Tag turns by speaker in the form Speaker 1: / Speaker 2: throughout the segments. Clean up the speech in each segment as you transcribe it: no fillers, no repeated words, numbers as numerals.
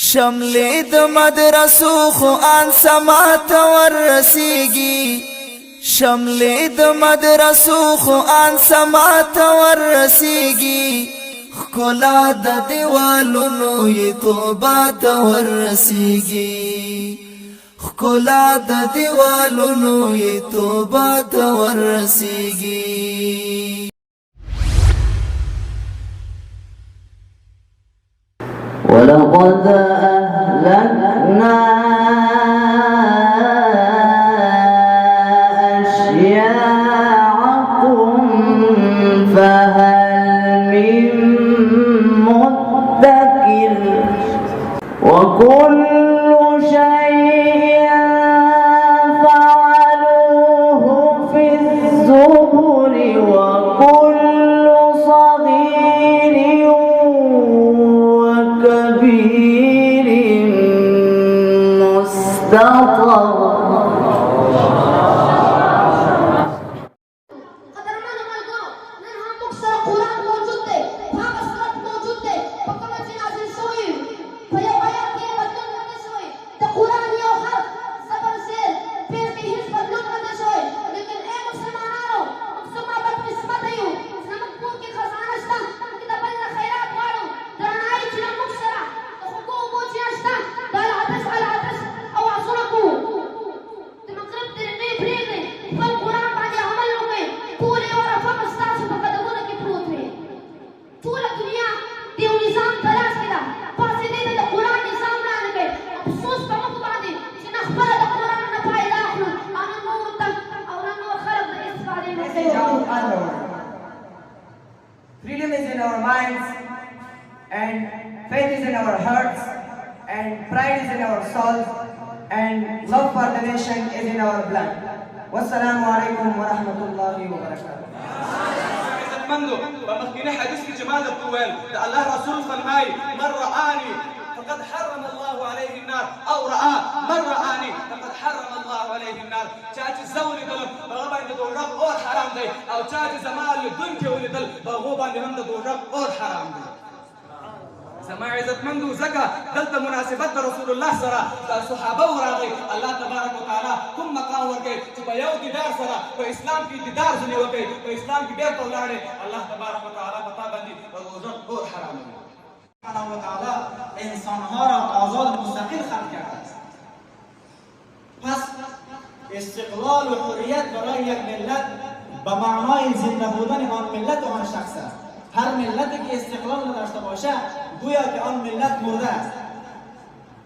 Speaker 1: شملی د مدرسو خو آن سماعت ورسیگی شملی د مدرسو خو آن سماعت ورسیگی خکلا د دیوالونو ی توبات ورسیگی خکلا د دیوالونو ی توبات ورسیگی
Speaker 2: ولقد أهلكنا أشياعكم فهل من مدكر وكل شيء فعلوه في الزبر وكل صغير وكبير مستطر
Speaker 3: Freedom is in our minds, and faith is in our hearts, and pride is in our souls, and love for the nation is in our blood. Wassalamu alaikum wa rahmatullahi wa barakatuh.
Speaker 4: منذ فمخكنا حديث في جمال الطويل الله رسول فرماي من رآني فقد حرم الله عليه النار او رأى من رآني فقد حرم الله عليه النار چاچ زوري دل بغبا د دوړق اور حرام دی او چاچ زمال دن کې ولیدل بغوبا د هم د دوړق اور حرام دی سما عزت مندو زکا دلته مناسبت رسول الله سره د صحابه وراغي الله تبارک وتعالى کوم مقام ورکړي چې په یو دیدار سره په اسلام کې دیدار ځنی وکړي په اسلام کې ډېر تولاړي الله تبارک وتعالى په باندې روزه اور حرام دی
Speaker 5: سبحانه وتعالى انسانها را آزاد مستقل خلق کرده است. پس استقلال و حریت برای یک ملت به معنای زنده بودن آن ملت و آن شخص است. هر ملتی که استقلال نداشته باشه گویا که آن ملت مرده است.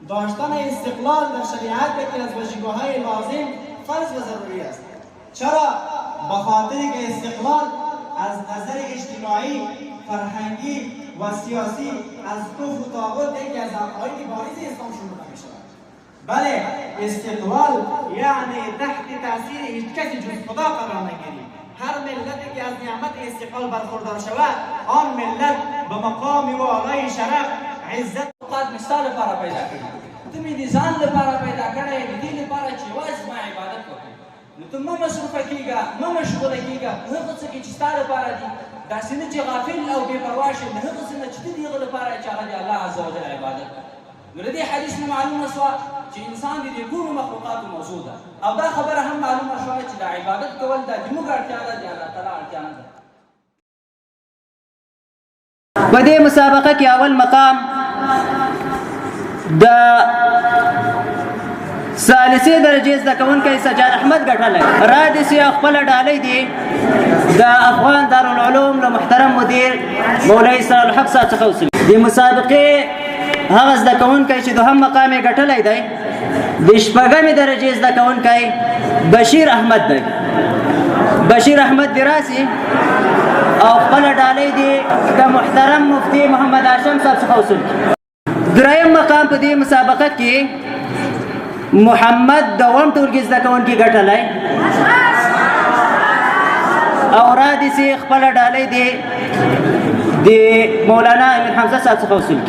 Speaker 5: داشتن استقلال در شریعت یکی از وظیفه‌های لازم فرض و ضروری است. چرا؟ به خاطر که استقلال از نظر اجتماعی، فرهنگی و سیاسی از کفر و طاغوت یکی از عقاید بارز اسلام شمرده می شود. بله، استقلال یعنی تحت تاثیر هیچ کسی جز خدا قرار نگیری. هر ملتی که از نعمت استقلال برخوردار شود آن ملت به مقام و اعلای شرف عزت
Speaker 6: اوقات مثال لپاره پیدا کړي ته مې د ځان لپاره پیدا کړی د دې لپاره چې یوازې زما عبادت وکړې نو ته مه مصروفه کېږه مه مشغوله کېږه هغه څه کې چې ستا لپاره دي داسې نه چې غافل او بې پروا شې د هغه څه نه چې ته د هغه لپاره چې هغه د الله عز وجل عبادت نو د دې حدیث نه معلومه شوه چې انسان د دې ټولو مخلوقاتو موضوع ده او دا خبره هم معلومه شوه چې د عبادت کول دا د موږ اړتیا ده د الله تعالی اړتیا نه ده
Speaker 7: په دې مسابقه کې اول مقام د ثالثې درجې زده کوونکی سجاد احمد ګټلی رادسي خپله ډالۍ دي د افغان دارالعلوم له محترم مدیر مولوي اسرار الحق صاحب څخه وصول د مسابقې هغه زده کوونکی چې دوهم مقام یې ګټلی دی د شپږمې درجې زده کوونکی بشیر احمد دی بشیر احمد دې راسي او خپله ډالۍ دي د محترم مفتي محمد هاشم صاحب څخه وصول دریم مقام په دې مسابقه کې محمد دوم ټولګي زده کوونکي ګټلی او رادسي خپله ډالۍ دي د مولانا امیر حمزه صاحب څخه وصول